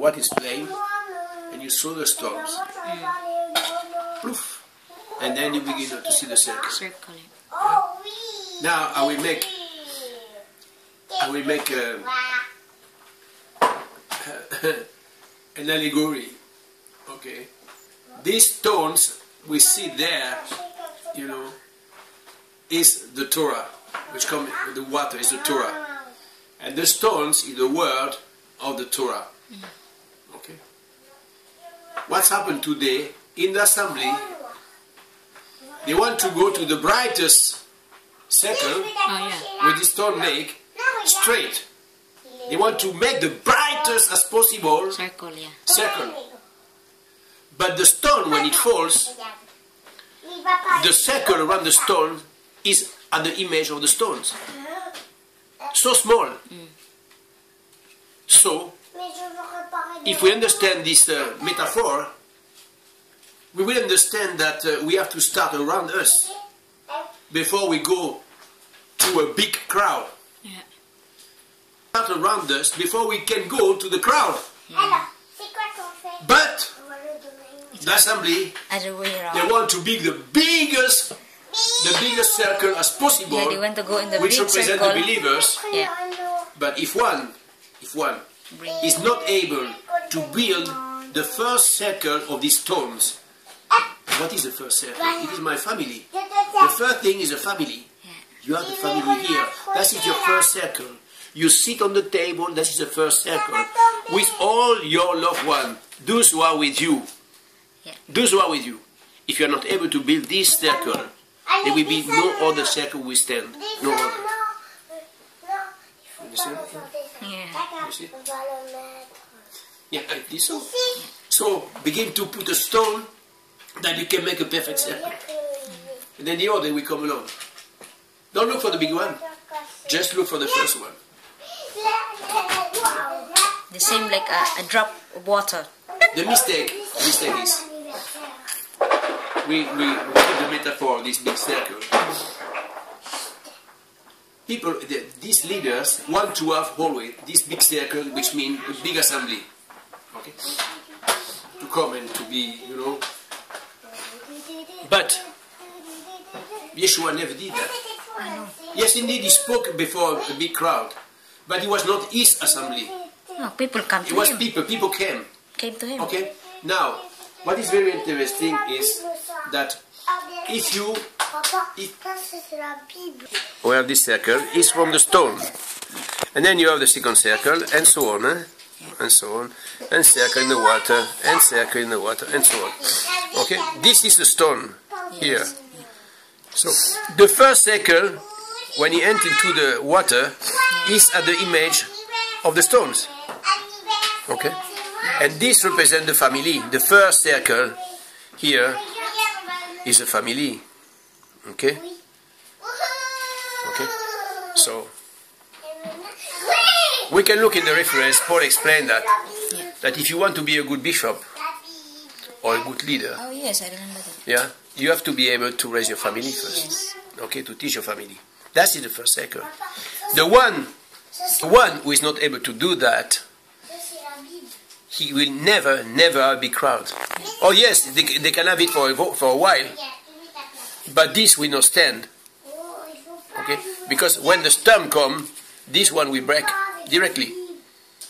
what is flame, and you throw the stones. Poof. And then you begin to see the circle. Now I will make an allegory. Okay, these stones we see there, you know, is the Torah, which comes with the water is the Torah, and the stones is the word of the Torah. Okay. What's happened today in the assembly? They want to go to the brightest circle with the stone make straight. They want to make the brightest as possible circle. But the stone, when it falls, the circle around the stone is at the image of the stones. So small. So, if we understand this metaphor, we will understand that we have to start around us before we go to a big crowd. Start around us before we can go to the crowd. But the assembly, they want to be the biggest circle as possible, they want to go in the which big represent circle. the believers. But if one is not able to build the first circle of these stones, what is the first circle? It is my family. The first thing is a family. You have the family here. That is your first circle. You sit on the table, that is the first circle. With all your loved ones, those who are with you. Those who are with you. If you are not able to build this circle, there will be no other circle will stand. No other. You understand? You see? Yeah, I think so. So, begin to put a stone that you can make a perfect circle. And then the other will come along. Don't look for the big one. Just look for the first one. The same like a drop of water. The mistake is we keep the metaphor of this big circle. People, these leaders want to have always this big circle, which means a big assembly. Okay? To come and to be, you know. But Yeshua never did that. Yes, indeed, he spoke before a big crowd, but it was not his assembly. No, people come to him. It was people came. Came to him. Okay? Now, what is very interesting is that if we have this circle, is from the stone. And then you have the second circle, and so on, and so on, and circle in the water, and circle in the water, and so on. Okay? This is the stone here. So, the first circle, when he entered into the water, is at the image of the stones. Okay? And this represents the family. The first circle here is a family. Okay? Okay? So, we can look in the reference. Paul explained that if you want to be a good bishop or a good leader, Oh yes, I remember that. yeah, you have to be able to raise your family first. Okay, to teach your family. That is the first circle. The one who is not able to do that, he will never have a big crowd. Oh yes, they can have it for a while, but this will not stand. Okay, because when the storm comes, this one will break directly,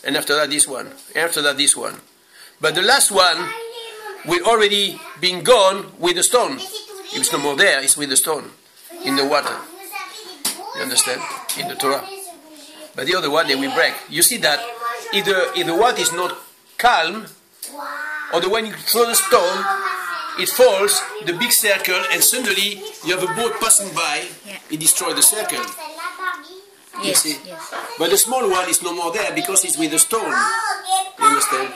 and after that this one, and after that this one. But the last one will already been gone with the stone. It's no more there. It's with the stone in the water. You understand? In the Torah. But the other one they will break. You see that if the water is not calm, or the when you throw the stone, it falls, the big circle, and suddenly you have a boat passing by, it destroys the circle. You see? But the small one is no more there because it's with the stone. You understand?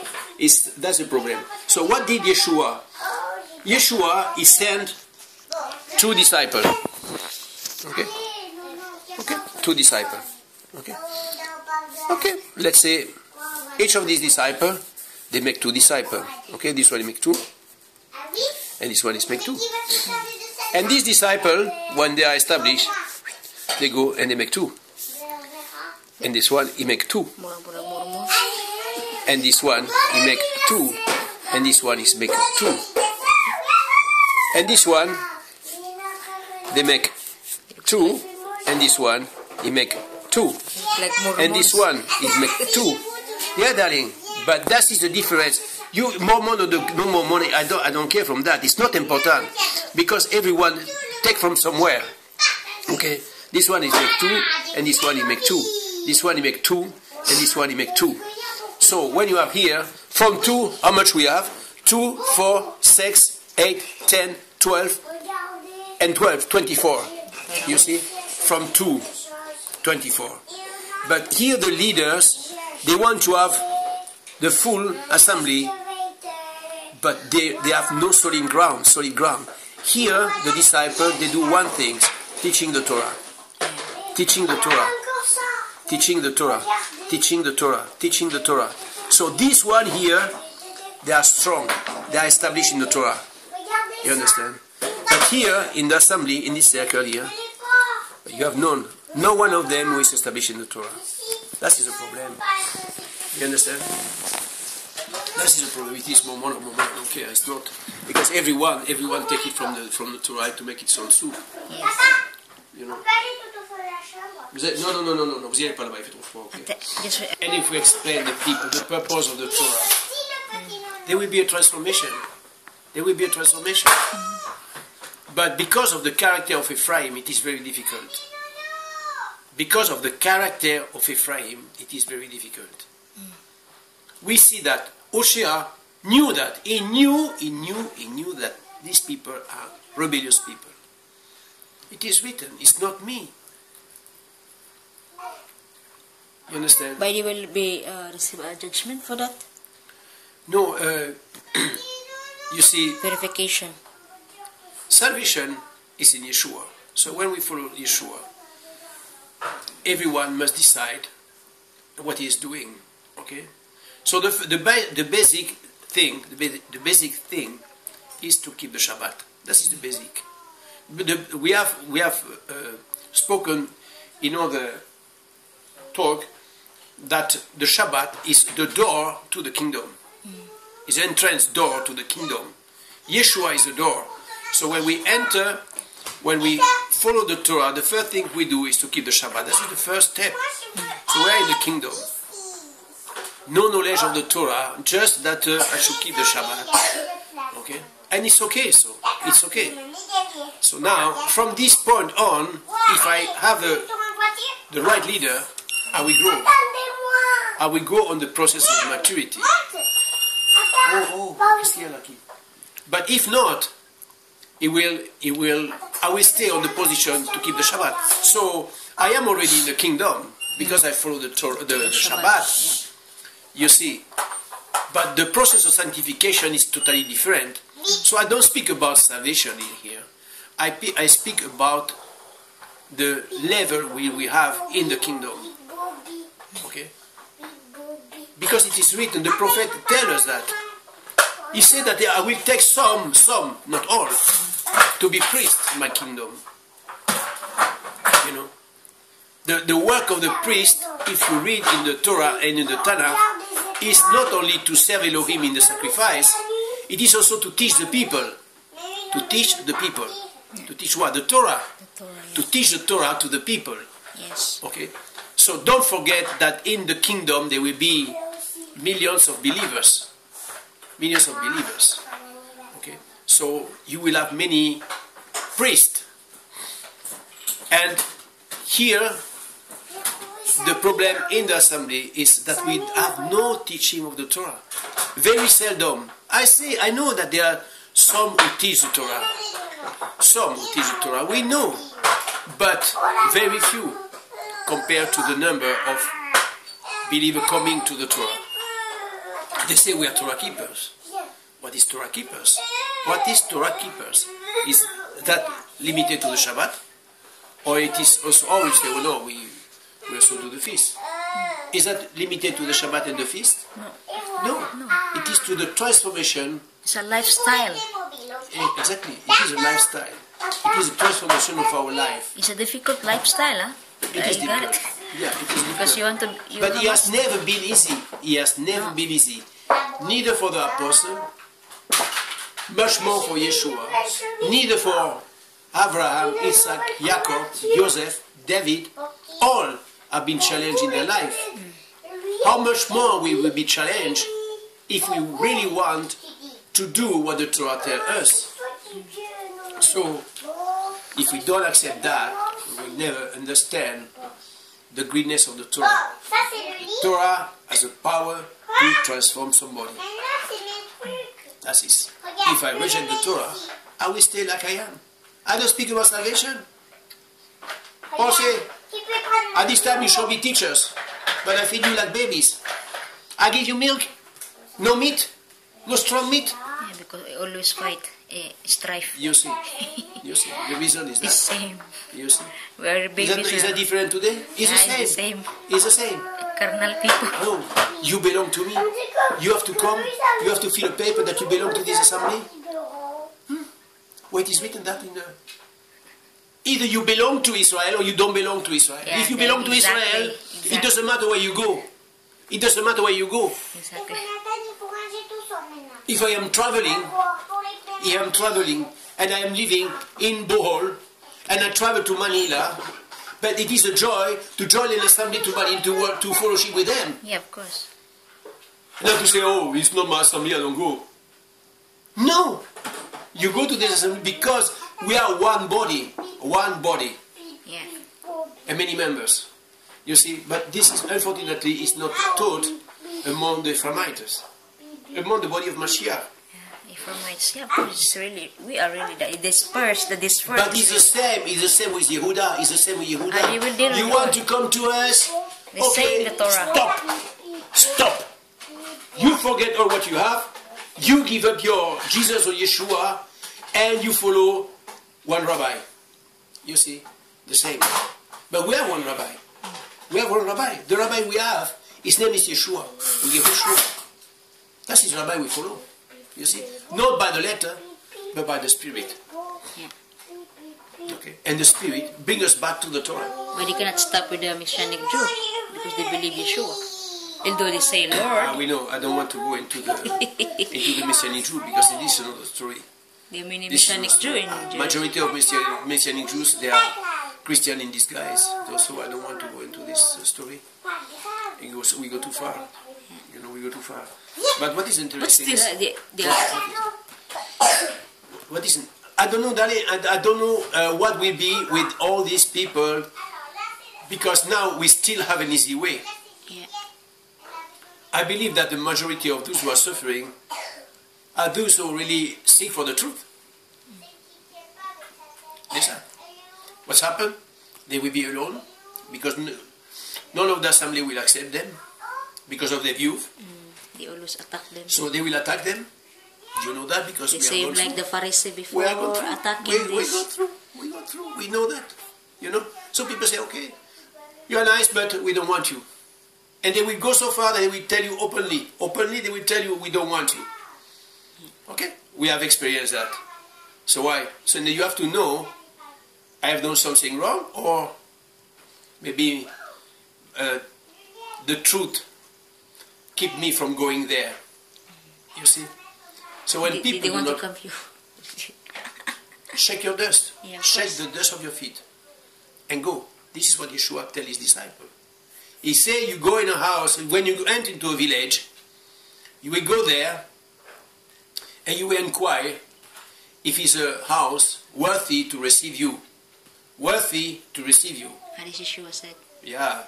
That's the problem. So what did Yeshua? Yeshua is sent 2 disciples. Okay? Okay? 2 disciples. Okay? Okay? Let's say each of these disciples, they make 2 disciples. Okay? This one make 2. And this one is make 2. And these disciples, when they are established, they go and they make 2. And this one, he make 2. and this one he make 2, and this one is make 2, and this one they make 2, and this one he make 2, Like and this one is make 2. Yeah, darling, but that is the difference. You more money, no more money. I don't care from that. It's not important because everyone take from somewhere. Okay, this one is make 2, and this one he make 2. This one he make 2, and this one he make 2. So when you have here from 2, how much we have? 2, 4, 6, 8, 10, 12, and 12, 24. You see, from 2, 24. But here the leaders, they want to have the full assembly, but they have no solid ground. Here the disciples, they do one thing: teaching the Torah, teaching the Torah, teaching the Torah, teaching the Torah, teaching the Torah. So this one here, they are strong, they are established in the Torah. You understand? But here in the assembly, in this circle here, you have none. No one of them who is established in the Torah. That is the problem. You understand? That is the problem. It is moment. I don't care. It's not because everyone take it from the Torah to make its own soup. You know. No. Vous y allez pas là-bas. Il fait trop froid. Okay. And if we explain the people the purpose of the Torah, there will be a transformation. There will be a transformation. But because of the character of Ephraim, it is very difficult. Because of the character of Ephraim, it is very difficult. We see that Hoshea knew that. He knew that these people are rebellious people. It is written. It's not me. You understand? But you will be receive a judgment for that? No, you see, Verification. salvation is in Yeshua. So when we follow Yeshua, everyone must decide what he is doing. Okay? So the basic thing is to keep the Shabbat. That is the basic. We have spoken in other talk that the Shabbat is the door to the kingdom. It's the entrance door to the kingdom. Yeshua is the door. So when we enter, when we follow the Torah, the first thing we do is to keep the Shabbat. That is the first step. So we are in the kingdom. No knowledge of the Torah, just that I should keep the Shabbat. Okay? And it's okay, so it's okay. So now, from this point on, if I have the right leader, I will grow. I will go on the process of maturity. But if not, I will stay on the position to keep the Shabbat. So I am already in the kingdom because I follow the Shabbat. You see, but the process of sanctification is totally different. So I don't speak about salvation in here. I speak about the level we have in the kingdom. Okay? Because it is written, the prophet tells us that. He said that I will take some, not all, to be priests in my kingdom. You know? The work of the priest, if you read in the Torah and in the Tanakh, is not only to serve Elohim in the sacrifice, it is also to teach the people. To teach the people. To teach what? The Torah. To teach the Torah to the people. Yes. Okay? So don't forget that in the kingdom there will be millions of believers. Millions of believers. Okay? So you will have many priests. And here, the problem in the assembly is that we have no teaching of the Torah. Very seldom. I know that there are some who teach the Torah. Some who teach the Torah. We know. But very few compared to the number of believers coming to the Torah. They say we are Torah keepers. What is Torah keepers? What is Torah keepers? Is that limited to the Shabbat? Or it is also, we say, well, no, we also do the feast. Is that limited to the Shabbat and the feast? No. It is to the transformation. It's a lifestyle. Exactly. It is a lifestyle. It is a transformation of our life. It's a difficult lifestyle, huh? It is difficult. Yeah, it is Because difficult. you want to. But it has never been easy. It has never been easy. Neither for the apostle, much more for Yeshua. Neither for Abraham, Isaac, Jacob, Joseph, David. All have been challenged in their life. How much more we will be challenged if we really want to do what the Torah tells us. So, if we don't accept that, we will never understand the greatness of the Torah. Torah has a power to transform somebody. That's it. If I reject the Torah, I will stay like I am. I don't speak about salvation. Paul say, at this time you shall be teachers, but I feed you like babies. I give you milk, no meat, no strong meat. Yeah, because I always fight, strife. You see, the reason is that. It's same. You see. We're babies. Is that different today? It's the same. It's the same. Carnal people. Oh, you belong to me. You have to come. You have to fill a paper that you belong to this assembly. Where it is written that in the... Either you belong to Israel or you don't belong to Israel. Yeah, if you belong to Israel, it doesn't matter where you go. It doesn't matter where you go. Exactly. If I am traveling, and I am living in Bohol, and I travel to Manila, but it is a joy to join an assembly to Manila to work, to fellowship with them. Yeah, of course. Not to say, oh, it's not my assembly, I don't go. No! You go to this assembly because we are one body, Yeah. and many members. You see, but this is unfortunately is not taught among the Ephraimites, among the body of Mashiach. Ephraimites, yeah, it's really, we are really the dispersed. But it's the same with Yehuda, it's the same with Yehuda. And you will deal You with want it. to come to us? They say in the Torah. Stop. You forget all what you have, you give up your Jesus or Yeshua, and you follow one rabbi. You see, the same. But we have one rabbi. We have one rabbi. The rabbi we have, his name is Yeshua. We give Yeshua. That's his rabbi we follow. You see, not by the letter, but by the spirit. Yeah. Okay, and the spirit brings us back to the Torah. But you cannot stop with the Messianic Jew because they believe Yeshua. Although they say Lord. We know. I don't want to go into the Messianic Jew because it is another story. They mean Messianic Jew in Jew. Majority of Messianic Jews, they are Christian in disguise. So I don't want to go into this story. We go too far. You know, we go too far. But what is interesting? But still, they are. What is? I don't know, Dali. I don't know what will be with all these people, because now we still have an easy way. Yeah. I believe that the majority of those who are suffering are those who really seek for the truth. Listen, what's happened? They will be alone because none of the assembly will accept them because of their view. They always attack them. So they will attack them. You know that because They we say are like the Pharisee before attacking we this. go through. We know that. You know. So people say, okay, you are nice, but we don't want you. And they will go so far that they will tell you openly. Openly, they will tell you we don't want you. Okay? We have experienced that. So why? So you have to know, I have done something wrong, or maybe the truth keep me from going there. You see? So when people they do want not... to confuse. Shake your dust. Yeah, Shake the dust of your feet. And go. This is what Yeshua tells his disciples. He said, you go in a house, when you enter into a village, you will go there, and you will inquire if it's a house worthy to receive you. Worthy to receive you. As Yeshua said. Yeah,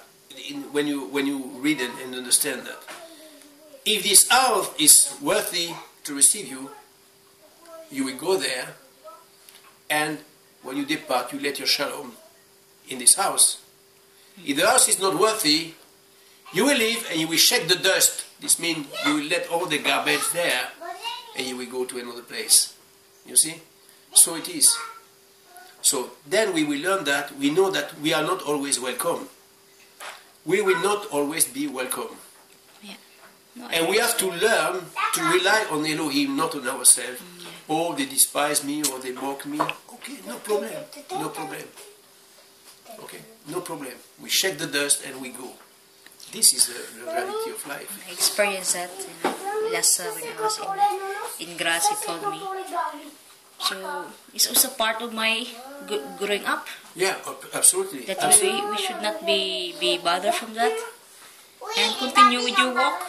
when you read it and understand that. If this house is worthy to receive you, you will go there, and when you depart, you let your shalom in this house. If the house is not worthy, you will leave and you will shake the dust. This means you will let all the garbage there and you will go to another place. You see? So it is. So then we will learn that we know that we are not always welcome. We will not always be welcome. Yeah. No, And we have to learn to rely on Elohim, not on ourselves. Oh, they despise me or they mock me. Okay, no problem. No problem. Okay, no problem. We shake the dust and we go. This is the reality of life. I experienced that last when I was in Grass, he told me. So it's also part of my growing up. Yeah, absolutely. That absolutely. we should not be bothered from that and continue with your walk.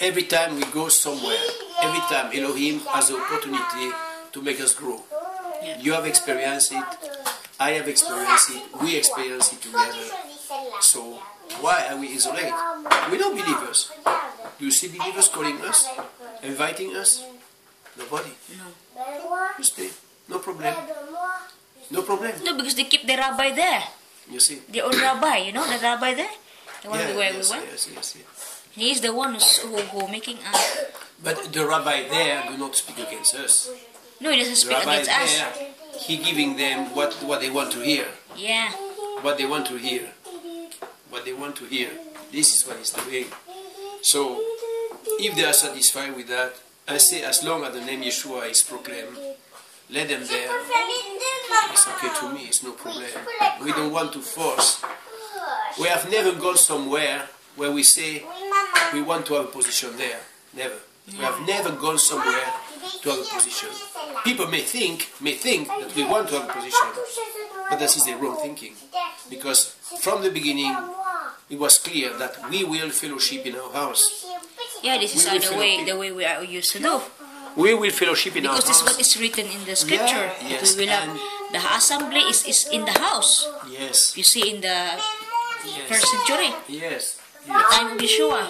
Every time we go somewhere, every time Elohim has the opportunity to make us grow. Yeah. You have experienced it, I have experienced it, we experience it together. So why are we isolated? We know believers. Do you see believers calling us, inviting us? Nobody. No. You stay. No problem. No problem. No, because they keep the rabbi there. You see? The old rabbi, you know, the rabbi there? The one where we went? Yes. He is the one who making us. But the rabbi there do not speak against us. No, he doesn't The speak rabbi against us. there, he giving them what they want to hear. Yeah. What they want to hear. What they want to hear. This is what he's doing. So, if they are satisfied with that, I say as long as the name Yeshua is proclaimed, let them there. It's okay to me, it's no problem. We don't want to force. We have never gone somewhere where we say we want to have a position there. Never. We have never gone somewhere to have a position. People may think that we want to have a position, but that is the wrong thinking. Because from the beginning, it was clear that we will fellowship in our house. Yeah, this is the way we are used to do. We will fellowship in our house. Because this is what is written in the scripture. Yeah, yes, We will have, the assembly is in the house. Yes. You see in the first century. Yes. The time of Yeshua.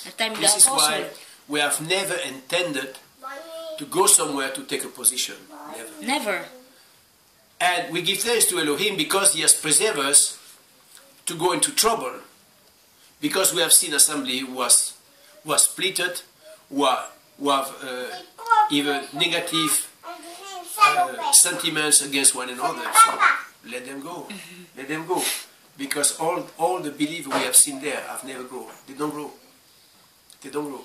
The time of the This is apostle. why we have never intended to go somewhere to take a position. Never. Never. And we give thanks to Elohim because he has preserved us to go into trouble. Because we have seen assembly who was splitted, who have even negative sentiments against one another. So let them go. Let them go. Because all the believers we have seen there have never grown. They don't grow. They don't grow.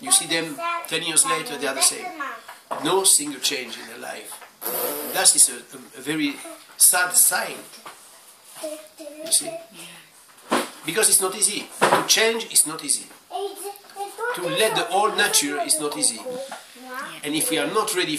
You see them 10 years later, they are the same. No single change in their life. That is a very sad sign. You see? Because it's not easy. To change is not easy. To let the old nature is not easy. And if we are not ready